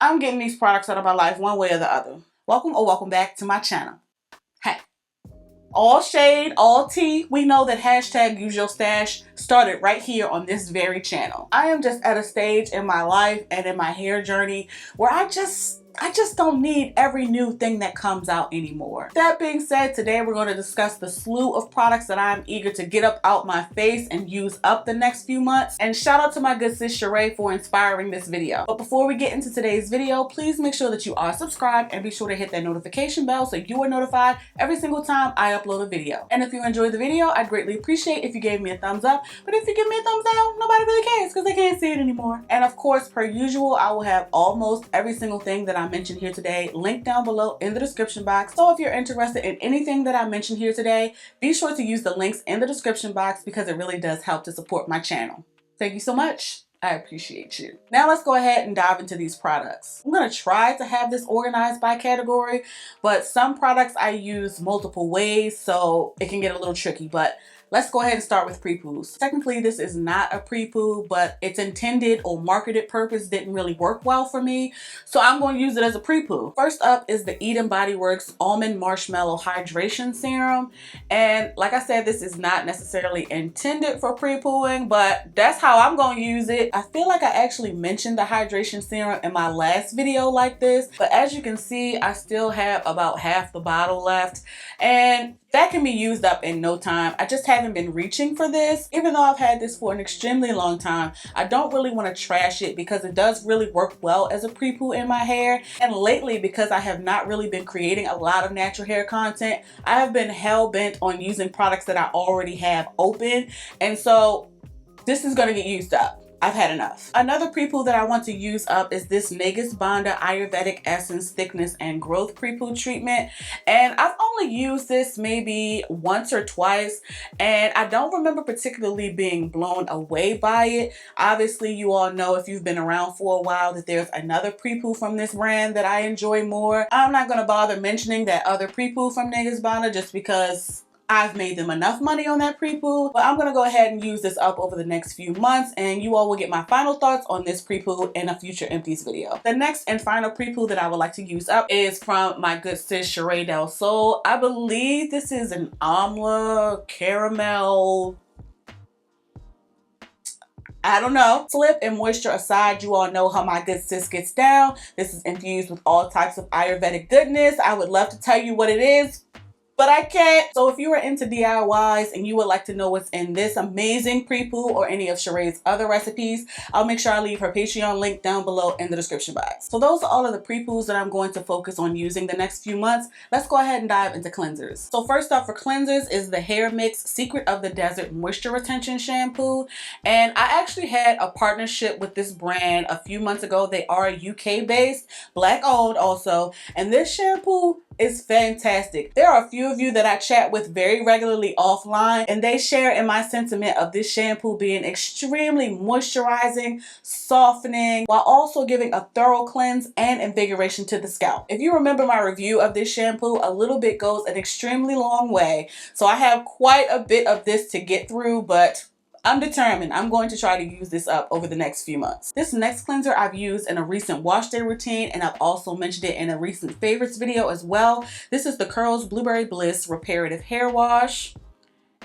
I'm getting these products out of my life one way or the other. Welcome or welcome back to my channel. Hey, all shade, all tea, we know that hashtag use your stash started right here on this very channel. I am just at a stage in my life and in my hair journey where I just don't need every new thing that comes out anymore. That being said, today we're going to discuss the slew of products that I'm eager to get up out my face and use up the next few months. And shout out to my good sis Sheree for inspiring this video. But before we get into today's video, please make sure that you are subscribed and be sure to hit that notification bell so you are notified every single time I upload a video. And if you enjoyed the video, I'd greatly appreciate if you gave me a thumbs up. But if you give me a thumbs down, nobody really cares because they can't see it anymore. And of course, per usual, I will have almost every single thing that I mentioned here today linked down below in the description box. So if you're interested in anything that I mentioned here today, be sure to use the links in the description box because it really does help to support my channel. Thank you so much. I appreciate you. Now let's go ahead and dive into these products. I'm going to try to have this organized by category, but some products I use multiple ways, so it can get a little tricky, but let's go ahead and start with Prepoos. Technically, this is not a Prepoo, but its intended or marketed purpose didn't really work well for me, so I'm going to use it as a Prepoo. First up is the Eden Body Works Almond Marshmallow Hydration Serum, and like I said, this is not necessarily intended for Prepooing, but that's how I'm going to use it. I feel like I actually mentioned the hydration serum in my last video like this, but as you can see, I still have about half the bottle left, and that can be used up in no time. I just haven't been reaching for this. Even though I've had this for an extremely long time, I don't really want to trash it because it does really work well as a Prepoo in my hair. And lately, because I have not really been creating a lot of natural hair content, I have been hell-bent on using products that I already have open. And so this is going to get used up. I've had enough. Another Prepoo that I want to use up is this Negus Banda Ayurvedic Essence Thickness and Growth Prepoo Treatment. And I've only used this maybe once or twice, and I don't remember particularly being blown away by it. Obviously, you all know if you've been around for a while that there's another Prepoo from this brand that I enjoy more. I'm not going to bother mentioning that other Prepoo from Negus Banda just because I've made them enough money on that Prepoo, but I'm going to go ahead and use this up over the next few months, and you all will get my final thoughts on this Prepoo in a future empties video. The next and final Prepoo that I would like to use up is from my good sis Sheree Del Sol. I believe this is an amla caramel, I don't know. Slip and moisture aside, you all know how my good sis gets down. This is infused with all types of Ayurvedic goodness. I would love to tell you what it is, but I can't. So if you are into DIYs and you would like to know what's in this amazing Prepoo or any of Sheree's other recipes, I'll make sure I leave her Patreon link down below in the description box. So those are all of the Prepoos that I'm going to focus on using the next few months. Let's go ahead and dive into cleansers. So first off for cleansers is the Hair Mix Secret of the Desert Moisture Retention Shampoo. And I actually had a partnership with this brand a few months ago. They are UK based, black owned also, and this shampoo is fantastic. There are a few of you that I chat with very regularly offline, and they share in my sentiment of this shampoo being extremely moisturizing, softening, while also giving a thorough cleanse and invigoration to the scalp. If you remember my review of this shampoo, a little bit goes an extremely long way. So I have quite a bit of this to get through, but I'm determined. I'm going to try to use this up over the next few months. This next cleanser I've used in a recent wash day routine, and I've also mentioned it in a recent favorites video as well. This is the Curls Blueberry Bliss Reparative Hair Wash.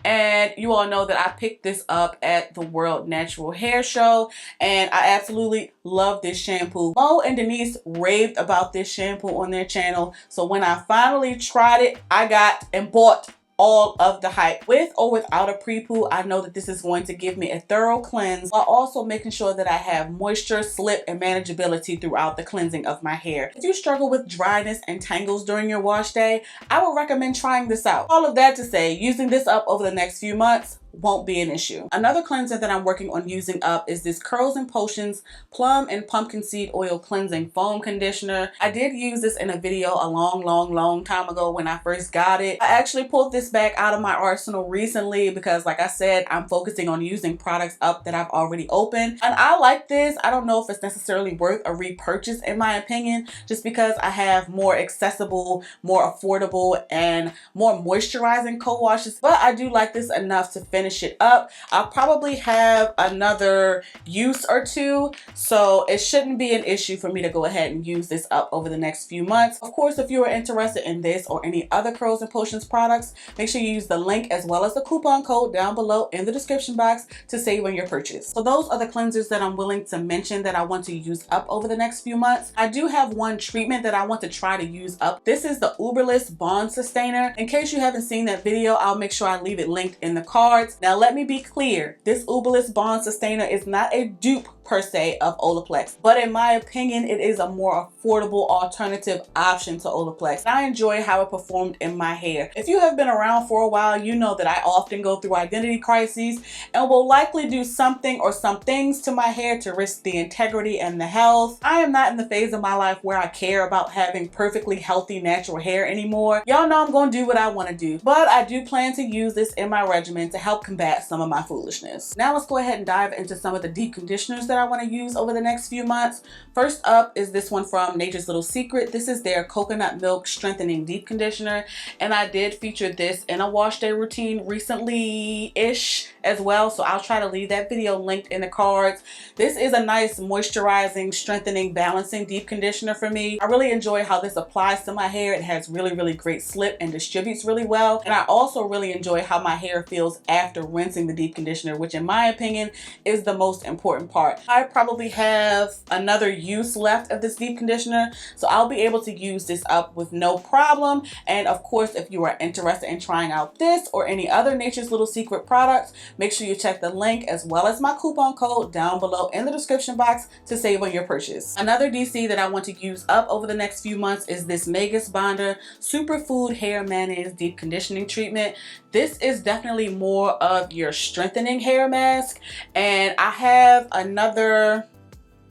And you all know that I picked this up at the World Natural Hair Show, and I absolutely love this shampoo. Mo and Denise raved about this shampoo on their channel, so when I finally tried it, I got and bought all of the hype. With or without a Prepoo, I know that this is going to give me a thorough cleanse while also making sure that I have moisture, slip, and manageability throughout the cleansing of my hair. If you struggle with dryness and tangles during your wash day, I would recommend trying this out. All of that to say, using this up over the next few months won't be an issue. Another cleanser that I'm working on using up is this Curls and Potions Plum and Pumpkin Seed Oil Cleansing Foam Conditioner. I did use this in a video a long time ago when I first got it. I actually pulled this back out of my arsenal recently because, like I said, I'm focusing on using products up that I've already opened. And I like this. I don't know if it's necessarily worth a repurchase in my opinion, just because I have more accessible, more affordable, and more moisturizing co-washes. But I do like this enough to finish finish it up. I'll probably have another use or two, so it shouldn't be an issue for me to go ahead and use this up over the next few months. Of course, if you are interested in this or any other Curls and Potions products, make sure you use the link as well as the coupon code down below in the description box to save on your purchase. So those are the cleansers that I'm willing to mention that I want to use up over the next few months. I do have one treatment that I want to try to use up. This is the Uberless Bond Sustainer. In case you haven't seen that video, I'll make sure I leave it linked in the cards. Now let me be clear, this Uberless Bond Sustainer is not a dupe per se of Olaplex, but in my opinion it is a more affordable alternative option to Olaplex. I enjoy how it performed in my hair. If you have been around for a while, you know that I often go through identity crises and will likely do something or some things to my hair to risk the integrity and the health. I am not in the phase of my life where I care about having perfectly healthy natural hair anymore. Y'all know I'm gonna do what I want to do, but I do plan to use this in my regimen to help combat some of my foolishness. Now let's go ahead and dive into some of the deep conditioners that I want to use over the next few months. First up is this one from Nature's Little Secret. This is their Coconut Milk Strengthening Deep Conditioner, and I did feature this in a wash day routine recently-ish as well, so I'll try to leave that video linked in the cards. This is a nice moisturizing, strengthening, balancing deep conditioner for me. I really enjoy how this applies to my hair. It has really great slip and distributes really well, and I also really enjoy how my hair feels after rinsing the deep conditioner, which in my opinion is the most important part. I probably have another use left of this deep conditioner, so I'll be able to use this up with no problem. And of course, if you are interested in trying out this or any other Nature's Little Secret products, make sure you check the link as well as my coupon code down below in the description box to save on your purchase. Another DC that I want to use up over the next few months is this Magus Bonder Superfood Hair Mayonnaise Deep Conditioning Treatment. This is definitely more of your strengthening hair mask, and I have another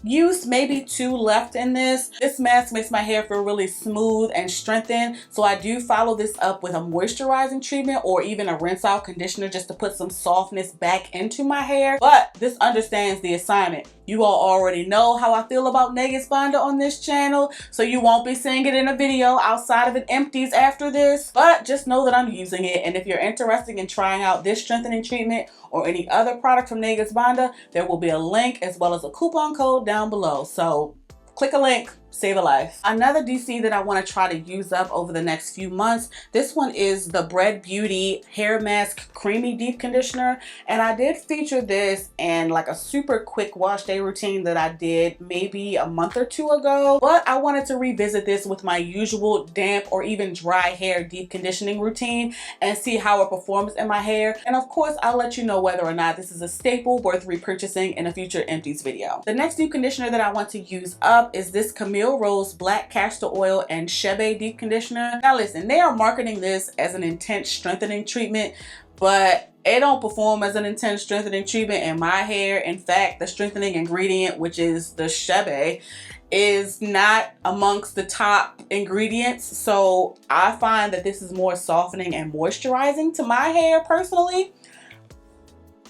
use, maybe two left in this. This mask makes my hair feel really smooth and strengthened, so I do follow this up with a moisturizing treatment or even a rinse out conditioner just to put some softness back into my hair. But this understands the assignment. You all already know how I feel about Magus Bonder on this channel, so you won't be seeing it in a video outside of it empties after this. But just know that I'm using it, and if you're interested in trying out this strengthening treatment or any other product from Magus Bonder, there will be a link as well as a coupon code down below. So click a link, save a life. Another DC that I want to try to use up over the next few months, this one is the Bread Beauty Hair Mask Creamy Deep Conditioner, and I did feature this in like a super quick wash day routine that I did maybe a month or two ago, but I wanted to revisit this with my usual damp or even dry hair deep conditioning routine and see how it performs in my hair. And of course, I'll let you know whether or not this is a staple worth repurchasing in a future empties video. The next deep conditioner that I want to use up is this Camille Rose Black Castor Oil and Shebe Deep Conditioner. Now listen, they are marketing this as an intense strengthening treatment, but it don't perform as an intense strengthening treatment in my hair. In fact, the strengthening ingredient, which is the Shebe, is not amongst the top ingredients, so I find that this is more softening and moisturizing to my hair personally.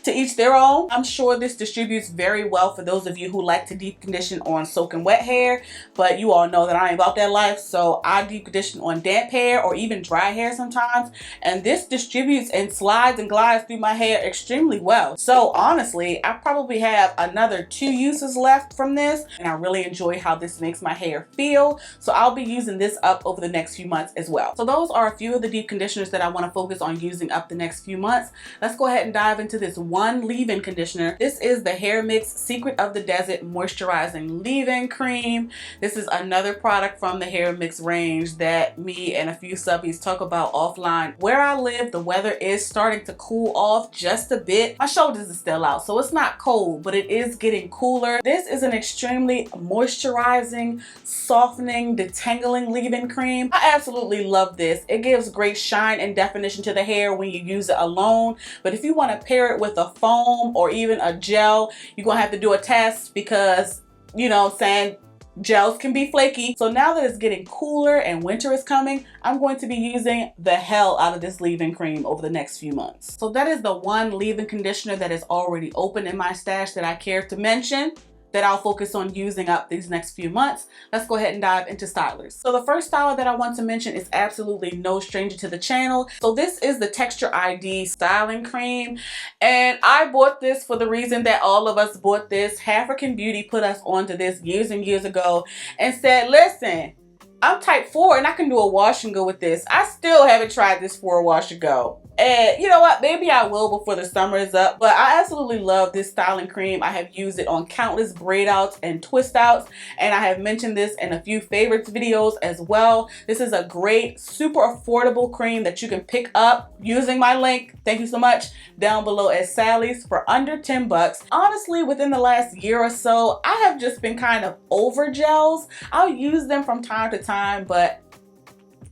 To each their own. I'm sure this distributes very well for those of you who like to deep condition on soaking wet hair, but you all know that I ain't about that life, so I deep condition on damp hair or even dry hair sometimes, and this distributes and slides and glides through my hair extremely well. So honestly, I probably have another 2 uses left from this, and I really enjoy how this makes my hair feel, so I'll be using this up over the next few months as well. So those are a few of the deep conditioners that I want to focus on using up the next few months. Let's go ahead and dive into this one leave-in conditioner. This is the Hair Mix Secret of the Desert Moisturizing Leave-In Cream. This is another product from the Hair Mix range that me and a few subbies talk about offline. Where I live, the weather is starting to cool off just a bit. My shoulders are still out, so it's not cold, but it is getting cooler. This is an extremely moisturizing, softening, detangling leave-in cream. I absolutely love this. It gives great shine and definition to the hair when you use it alone, but if you want to pair it with a foam or even a gel, you're gonna have to do a test because, you know what I'm saying, gels can be flaky. So now that it's getting cooler and winter is coming, I'm going to be using the hell out of this leave-in cream over the next few months. So that is the one leave-in conditioner that is already open in my stash that I care to mention. that I'll focus on using up these next few months. Let's go ahead and dive into stylers. So the first styler that I want to mention is absolutely no stranger to the channel. So this is the Texture ID styling cream, and I bought this for the reason that all of us bought this. African Beauty put us onto this years and years ago and said, listen, I'm type 4 and I can do a wash and go with this. I still haven't tried this for a wash and go. And you know what? Maybe I will before the summer is up. But I absolutely love this styling cream. I have used it on countless braid outs and twist outs. And I have mentioned this in a few favorites videos as well. This is a great, super affordable cream that you can pick up using my link, thank you so much, down below at Sally's for under 10 bucks. Honestly, within the last year or so, I have just been kind of over gels. I'll use them from time to time, but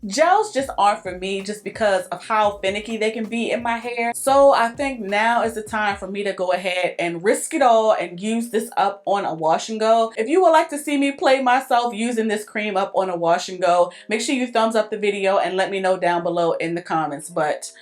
gels just aren't for me just because of how finicky they can be in my hair. So I think now is the time for me to go ahead and risk it all and use this up on a wash and go. If you would like to see me play myself using this cream up on a wash and go, make sure you thumbs up the video and let me know down below in the comments. But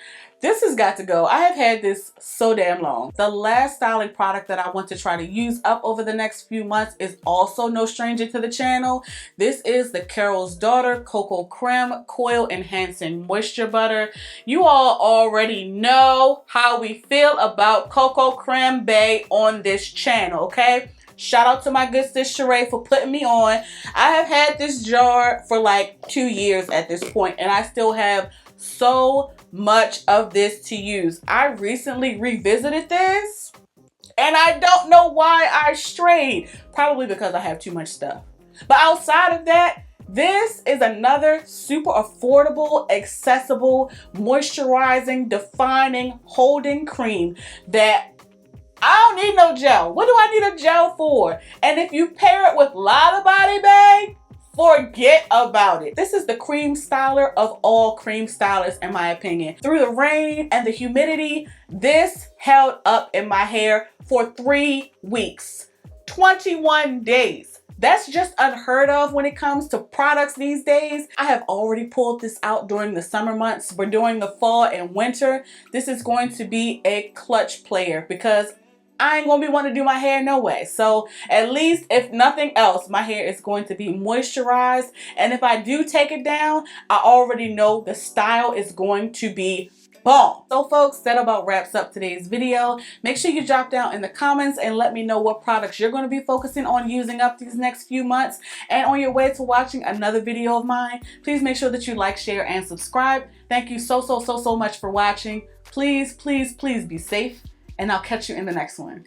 this has got to go. I have had this so damn long. The last styling product that I want to try to use up over the next few months is also no stranger to the channel. This is the Carol's Daughter Cocoa Creme Coil Enhancing Moisture Butter. You all already know how we feel about Cocoa Creme Bay on this channel, okay? Shout out to my good sis Sheree for putting me on. I have had this jar for like 2 years at this point, and I still have so much of this to use. I recently revisited this and I don't know why I strayed. Probably because I have too much stuff. But outside of that, this is another super affordable, accessible, moisturizing, defining, holding cream that I don't need no gel. What do I need a gel for? And if you pair it with Lotta Body Bay, forget about it. This is the cream styler of all cream stylers in my opinion. Through the rain and the humidity, this held up in my hair for 3 weeks, 21 days. That's just unheard of when it comes to products these days. I have already pulled this out during the summer months, but during the fall and winter, this is going to be a clutch player because I ain't gonna be wanting to do my hair no way. So at least if nothing else, my hair is going to be moisturized. And if I do take it down, I already know the style is going to be bomb. So folks, that about wraps up today's video. Make sure you drop down in the comments and let me know what products you're going to be focusing on using up these next few months. And on your way to watching another video of mine, please make sure that you like, share, and subscribe. Thank you so much for watching. Please, please, please be safe. And I'll catch you in the next one.